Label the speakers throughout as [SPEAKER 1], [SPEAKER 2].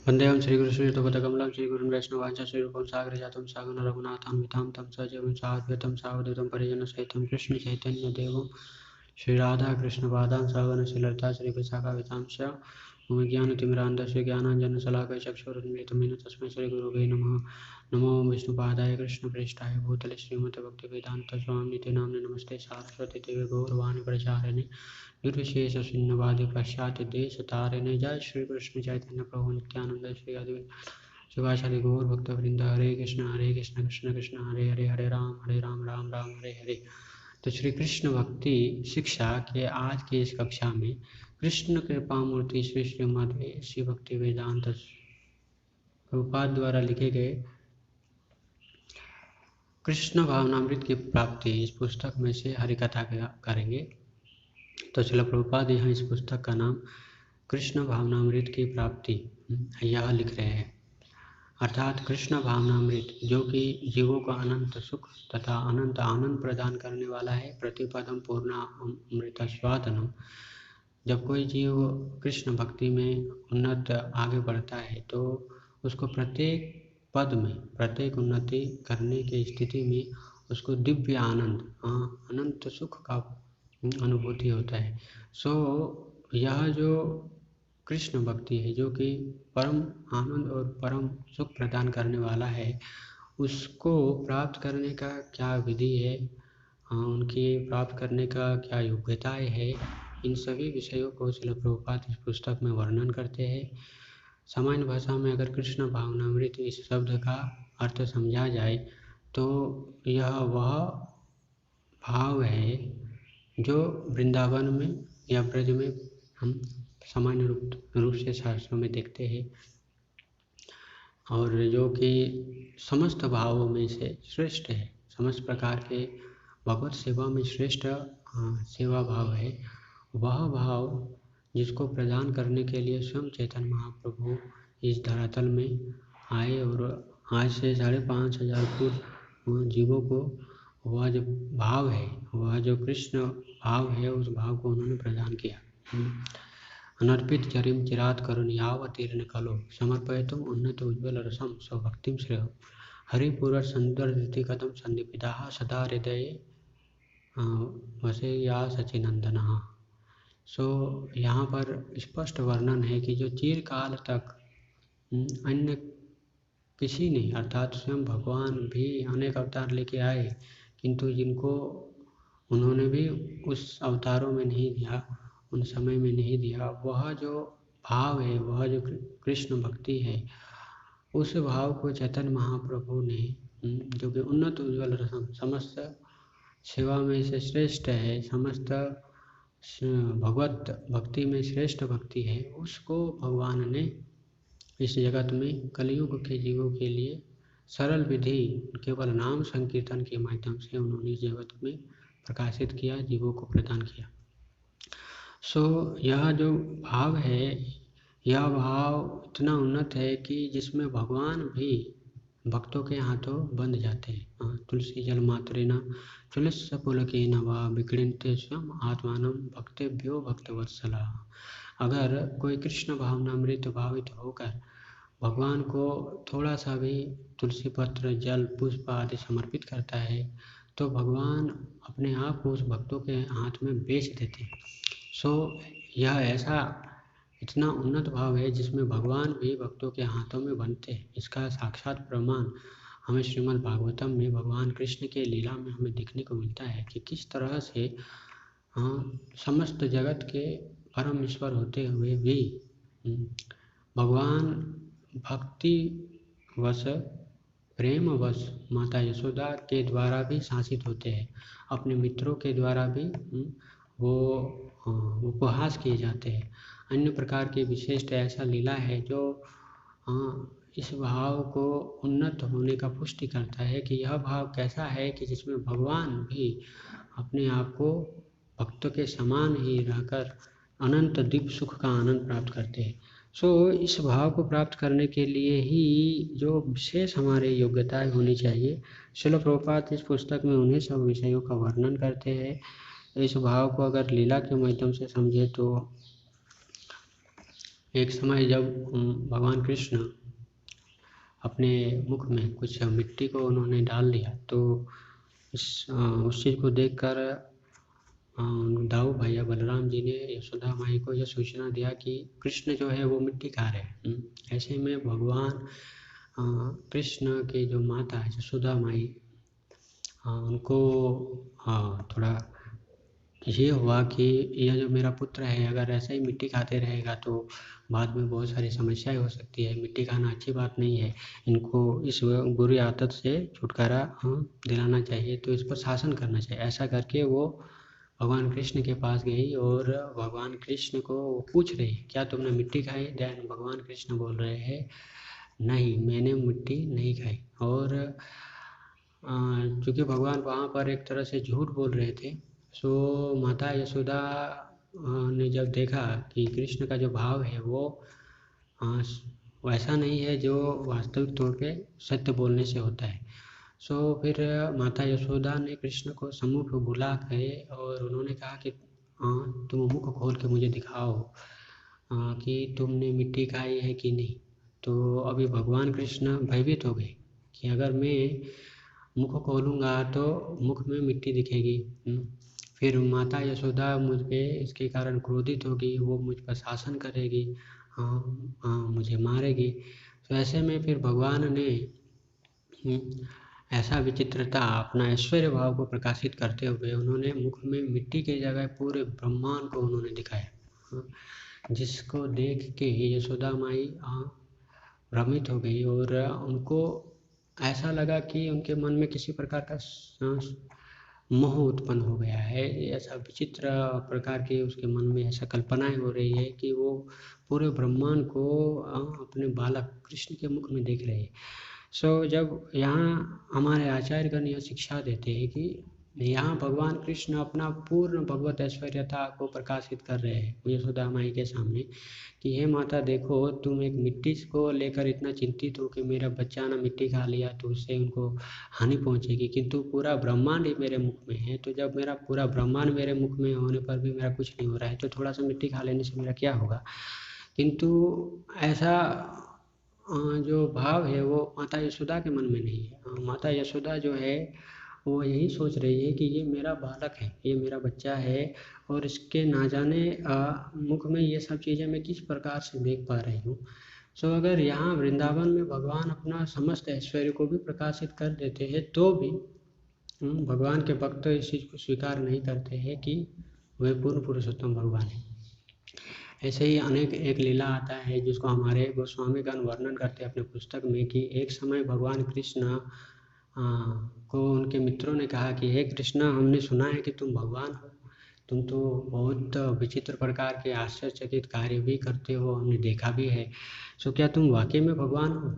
[SPEAKER 1] वन्देऽहं श्रीगुरुश्रीयुतपदकमलं श्रीगुरुन् श्रीरूपं सागरजातं सागं रघुनाथान्वितां तं सजीवं साद्वैतं सावधूतं परिजनसहितं कृष्णचैतन्यदेवं श्रीराधाकृष्णपादां सागरशीलता श्रीविशाखावितांश्च मम ज्ञानतिमिरान्धस्य ज्ञानाञ्जनशलाकया चक्षुरुन्मीलितं येन तस्मै श्रीगुरवे नमः। नमो विष्णुपादाय कृष्णप्रेष्ठाय भूतले श्रीमते भक्तिवेदान्तस्वामिनिते नाम्ने नमस्ते सारस्वती देवे गौरवाणी प्रचारिणे निर्विशेष शून्यवादी पाश्चात्य देश तारिणे। जय श्री कृष्ण चैतन्य प्रभु नित्यानंद श्री अद्वैत शिवाचार्य गौर भक्तवृंद। हरे कृष्ण कृष्ण कृष्ण हरे हरे, हरे राम राम राम हरे हरे। तो श्री कृष्ण भक्ति शिक्षा के आज के इस कक्षा में कृष्ण कृपा मूर्ति श्री श्रीमद श्री भक्ति वेदांत प्रभुपाद द्वारा लिखे गए कृष्ण भावनामृत की प्राप्ति इस पुस्तक में से हरिकथा करेंगे। तो श्रील प्रभुपाद यहाँ इस पुस्तक का नाम कृष्ण भावनामृत की प्राप्ति यह लिख रहे हैं, अर्थात कृष्ण भावनामृत जो कि जीवों को अनंत सुख तथा अनंत आनंद प्रदान करने वाला है। प्रतिपदम पूर्ण अमृत स्वादनम। जब कोई जीव कृष्ण भक्ति में उन्नत आगे बढ़ता है तो उसको प्रत्येक पद में प्रत्येक उन्नति करने की स्थिति में उसको दिव्य आनंद अनंत सुख का अनुभूति होता है। यह जो कृष्ण भक्ति है जो कि परम आनंद और परम सुख प्रदान करने वाला है, उसको प्राप्त करने का क्या विधि है, उनकी प्राप्त करने का क्या योग्यताएं है, इन सभी विषयों को श्रील प्रभुपाद इस पुस्तक में वर्णन करते हैं। सामान्य भाषा में अगर कृष्ण भावनामृत इस शब्द का अर्थ समझा जाए तो यह वह भाव है जो वृंदावन में या ब्रज में हम सामान्य रूप से शास्त्रों में देखते हैं, और जो कि समस्त भावों में से श्रेष्ठ है। समस्त प्रकार के भगवत सेवा में श्रेष्ठ सेवा भाव है। वह भाव जिसको प्रदान करने के लिए स्वयं चैतन्य महाप्रभु इस धरातल में आए और आज से 5,500 पूर्व जीवों को वह जो भाव है, वह जो कृष्ण भाव है, उस भाव को उन्होंने प्रदान किया। अनर्पित चरिम चिरात करुण यावतीर्ण कलो समर्पयतुम उन्नत उज्ज्वल रसम स्वभक्तिम श्रेय हरिपुर सुंदर धृति कथम संदीपिता सदा हृदय वसे या सचिनंदन। यहाँ पर स्पष्ट वर्णन है कि जो चिरकाल तक अन्य किसी ने अर्थात स्वयं भगवान भी अनेक अवतार लेके आए, किंतु जिनको उन्होंने भी उस अवतारों में नहीं दिया, उन समय में नहीं दिया, वह जो भाव है, वह जो कृष्ण भक्ति है, उस भाव को चैतन्य महाप्रभु ने जो कि उन्नत उज्ज्वल रसम समस्त सेवा में से श्रेष्ठ है, समस्त भगवत भक्ति में श्रेष्ठ भक्ति है, उसको भगवान ने इस जगत में कलयुग के जीवों के लिए सरल विधि केवल नाम संकीर्तन के माध्यम से उन्होंने इस जगत में प्रकाशित किया, जीवों को प्रदान किया। यह जो भाव है, यह भाव इतना उन्नत है कि जिसमें भगवान भी भक्तों के हाथों बंध जाते हैं। तुलसी जल मात्रेना तुलस्य पुलकेन वा विक्रीणते स्वयं आत्मानं भक्तेभ्यो भक्तवत्सला। अगर कोई कृष्ण भावनामृत भावित होकर भगवान को थोड़ा सा भी तुलसी पत्र जल पुष्प आदि समर्पित करता है तो भगवान अपने आप को उस भक्तों के हाथ में बेच देते हैं। यह ऐसा इतना उन्नत भाव है जिसमें भगवान भी भक्तों के हाथों में बनते हैं। इसका साक्षात प्रमाण हमें श्रीमद् भागवतम में भगवान कृष्ण के लीला में हमें देखने को मिलता है कि किस तरह से समस्त जगत के परम ईश्वर होते हुए भी भगवान भक्ति वश प्रेम वश माता यशोदा के द्वारा भी शासित होते हैं, अपने मित्रों के द्वारा भी वो उपहास किए जाते हैं। अन्य प्रकार के विशिष्ट ऐसा लीला है जो इस भाव को उन्नत होने का पुष्टि करता है कि यह भाव कैसा है कि जिसमें भगवान भी अपने आप को भक्तों के समान ही रहकर अनंत दिव्य सुख का आनंद प्राप्त करते हैं। इस भाव को प्राप्त करने के लिए ही जो विशेष हमारे योग्यताएं होनी चाहिए, श्रील प्रभुपाद इस पुस्तक में उन्हीं सब विषयों का वर्णन करते हैं। इस भाव को अगर लीला के माध्यम से समझे तो एक समय जब भगवान कृष्ण अपने मुख में कुछ मिट्टी को उन्होंने डाल दिया, तो उस चीज़ को देखकर दाऊ भैया बलराम जी ने यशोदा माई को यह सूचना दिया कि कृष्ण जो है वो मिट्टी खा रहे हैं। ऐसे में भगवान कृष्ण के जो माता है यशोदा माई, उनको थोड़ा ये हुआ कि यह जो मेरा पुत्र है अगर ऐसे ही मिट्टी खाते रहेगा तो बाद में बहुत सारी समस्याएं हो सकती है। मिट्टी खाना अच्छी बात नहीं है, इनको इस बुरी आदत से छुटकारा दिलाना चाहिए, तो इस पर शासन करना चाहिए। ऐसा करके वो भगवान कृष्ण के पास गई और भगवान कृष्ण को पूछ रही क्या तुमने मिट्टी खाई। देन भगवान कृष्ण बोल रहे हैं नहीं, मैंने मिट्टी नहीं खाई। और चूँकि भगवान वहाँ पर एक तरह से झूठ बोल रहे थे, सो माता यशोदा ने जब देखा कि कृष्ण का जो भाव है वो वैसा नहीं है जो वास्तविक तौर पे सत्य बोलने से होता है, सो फिर माता यशोदा ने कृष्ण को सम्मुख बुला के और उन्होंने कहा कि तुम मुख खोल के मुझे दिखाओ कि तुमने मिट्टी खाई है कि नहीं। तो अभी भगवान कृष्ण भयभीत हो गए कि अगर मैं मुख खोलूँगा तो मुख में मिट्टी दिखेगी, फिर माता यशोदा मुझ पे इसके कारण क्रोधित होगी, वो मुझ पर शासन करेगी, मुझे मारेगी। तो ऐसे में फिर भगवान ने ऐसा विचित्रता अपना ऐश्वर्य भाव को प्रकाशित करते हुए उन्होंने मुख में मिट्टी की जगह पूरे ब्रह्मांड को उन्होंने दिखाया, जिसको देख के यशोदा माई भ्रमित हो गई और उनको ऐसा लगा कि उनके मन में किसी प्रकार का मोह उत्पन्न हो गया है। ऐसा विचित्र प्रकार की उसके मन में ऐसा कल्पनाएं हो रही है कि वो पूरे ब्रह्मांड को अपने बालक कृष्ण के मुख में देख रहे हैं। सो जब यहाँ हमारे आचार्यगण यह शिक्षा देते हैं कि यहाँ भगवान कृष्ण अपना पूर्ण भगवत ऐश्वर्यता को प्रकाशित कर रहे हैं यशोदा माई के सामने कि हे माता देखो, तुम एक मिट्टी को लेकर इतना चिंतित हो कि मेरा बच्चा ना मिट्टी खा लिया तो उससे उनको हानि पहुंचेगी, किंतु पूरा ब्रह्मांड ही मेरे मुख में है। तो जब मेरा पूरा ब्रह्मांड मेरे मुख में होने पर भी मेरा कुछ नहीं हो रहा है तो थोड़ा सा मिट्टी खा लेने से मेरा क्या होगा। किंतु ऐसा जो भाव है वो माता यशोदा के मन में नहीं है। माता यशोदा जो है वो यही सोच रही है कि ये मेरा बालक है, ये मेरा बच्चा है और इसके ना जाने मुख में ये सब चीज़ें मैं किस प्रकार से देख पा रही हूँ। सो अगर यहाँ वृंदावन में भगवान अपना समस्त ऐश्वर्य को भी प्रकाशित कर देते हैं तो भी भगवान के भक्त इस चीज़ को स्वीकार नहीं करते हैं कि वे पूर्ण पुरुषोत्तम भगवान है। ऐसे ही अनेक एक लीला आता है जिसको हमारे गोस्वामीगण वर्णन करते हैं अपने पुस्तक में कि एक समय भगवान कृष्ण को उनके मित्रों ने कहा कि हे कृष्ण, हमने सुना है कि तुम भगवान हो, तुम तो बहुत विचित्र प्रकार के आश्चर्यचकित कार्य भी करते हो, हमने देखा भी है, सो क्या तुम वाकई में भगवान हो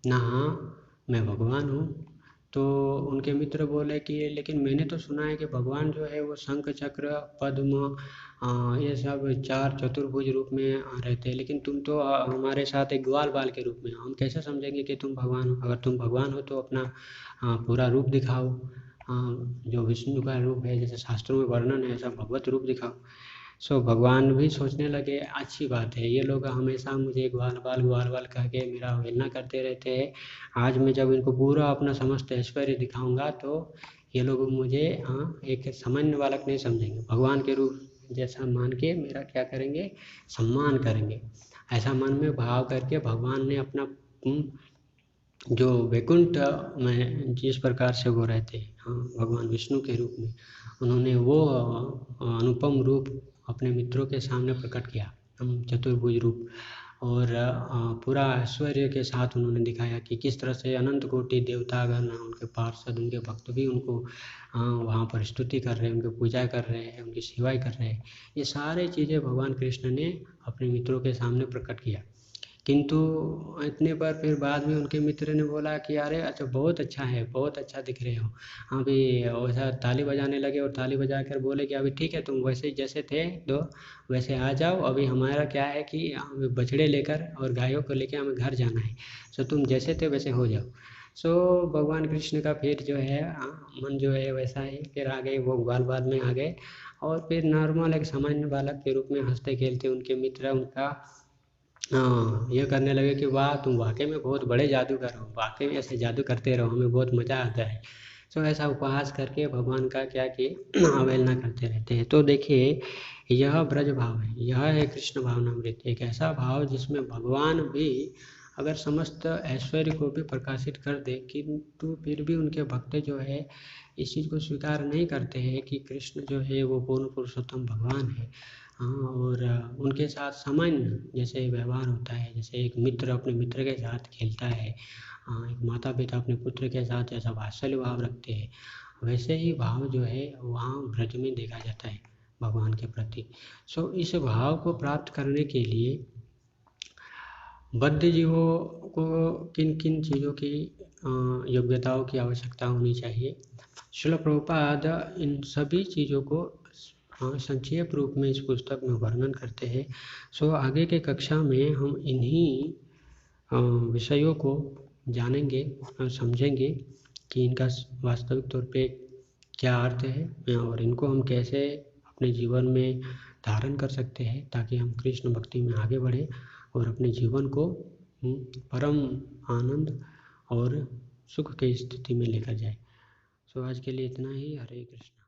[SPEAKER 1] ना। हाँ, मैं भगवान हूँ। तो उनके मित्र बोले कि लेकिन मैंने तो सुना है कि भगवान जो है वो शंख चक्र पद्म ये सब चार चतुर्भुज रूप में रहते हैं, लेकिन तुम तो हमारे साथ एक ग्वाल बाल के रूप में, हम कैसे समझेंगे कि तुम भगवान हो। अगर तुम भगवान हो तो अपना पूरा रूप दिखाओ, जो विष्णु का रूप है जैसे शास्त्रों में वर्णन है ऐसा भगवत रूप दिखाओ। सो भगवान भी सोचने लगे अच्छी बात है, ये लोग हमेशा मुझे ग्वाल बाल कह के मेरा अवहेलना करते रहते हैं, आज मैं जब इनको पूरा अपना समस्त ऐश्वर्य दिखाऊंगा तो ये लोग मुझे एक सामान्य बालक नहीं समझेंगे, भगवान के रूप जैसा मान के मेरा क्या करेंगे, सम्मान करेंगे। ऐसा मन में भाव करके भगवान ने अपना जो वैकुंठ में जिस प्रकार से वो रहते भगवान विष्णु के रूप में, उन्होंने वो अनुपम रूप अपने मित्रों के सामने प्रकट किया, चतुर्भुज रूप, और पूरा ऐश्वर्य के साथ उन्होंने दिखाया कि किस तरह से अनंत कोटि देवतागण, उनके पार्षद, उनके भक्त भी उनको वहाँ पर स्तुति कर रहे हैं, उनकी पूजा कर रहे हैं, उनकी सेवाएं कर रहे हैं। ये सारे चीज़ें भगवान कृष्ण ने अपने मित्रों के सामने प्रकट किया। किंतु इतने पर फिर बाद में उनके मित्र ने बोला कि अरे अच्छा, बहुत अच्छा है, बहुत अच्छा दिख रहे हो। अभी वैसा ताली बजाने लगे और ताली बजा कर बोले कि अभी ठीक है, तुम वैसे जैसे थे तो वैसे आ जाओ, अभी हमारा क्या है कि हमें बछड़े लेकर और गायों को लेकर हमें घर जाना है, सो तुम जैसे थे वैसे हो जाओ। सो भगवान कृष्ण का फिर जो है मन जो है वैसा ही फिर आ गए, वो ग्वाल बाल में आ गए और फिर नॉर्मल एक सामान्य बालक के रूप में हंसते खेलते उनके मित्र उनका ये करने लगे कि वाह तुम वाकई में बहुत बड़े जादूगर हो, वाकई में ऐसे जादू करते रहो, हमें बहुत मज़ा आता है। तो ऐसा उपहास करके भगवान का क्या कि अवहेलना करते रहते हैं। तो देखिए यह ब्रज भाव है, यह है कृष्ण भावनामृत, एक ऐसा भाव जिसमें भगवान भी अगर समस्त ऐश्वर्य को भी प्रकाशित कर दे, किंतु फिर भी उनके भक्त जो है इस चीज़ को स्वीकार नहीं करते हैं कि कृष्ण जो है वो पूर्ण पुरुषोत्तम भगवान है। हाँ, और उनके साथ सामान्य जैसे व्यवहार होता है, जैसे एक मित्र अपने मित्र के साथ खेलता है, हाँ, एक माता पिता अपने पुत्र के साथ ऐसा वात्सल्य भाव रखते हैं, वैसे ही भाव जो है वहाँ ब्रज में देखा जाता है भगवान के प्रति। सो इस भाव को प्राप्त करने के लिए बद्ध जीवों को किन किन चीज़ों की योग्यताओं की आवश्यकता होनी चाहिए। श्रील प्रभुपाद इन सभी चीज़ों को संक्षेप रूप में इस पुस्तक में वर्णन करते हैं। सो आगे के कक्षा में हम इन्हीं विषयों को जानेंगे और समझेंगे कि इनका वास्तविक तौर पे क्या अर्थ है और इनको हम कैसे अपने जीवन में धारण कर सकते हैं ताकि हम कृष्ण भक्ति में आगे बढ़े और अपने जीवन को परम आनंद और सुख की स्थिति में लेकर जाए। सो आज के लिए इतना ही। हरे कृष्ण।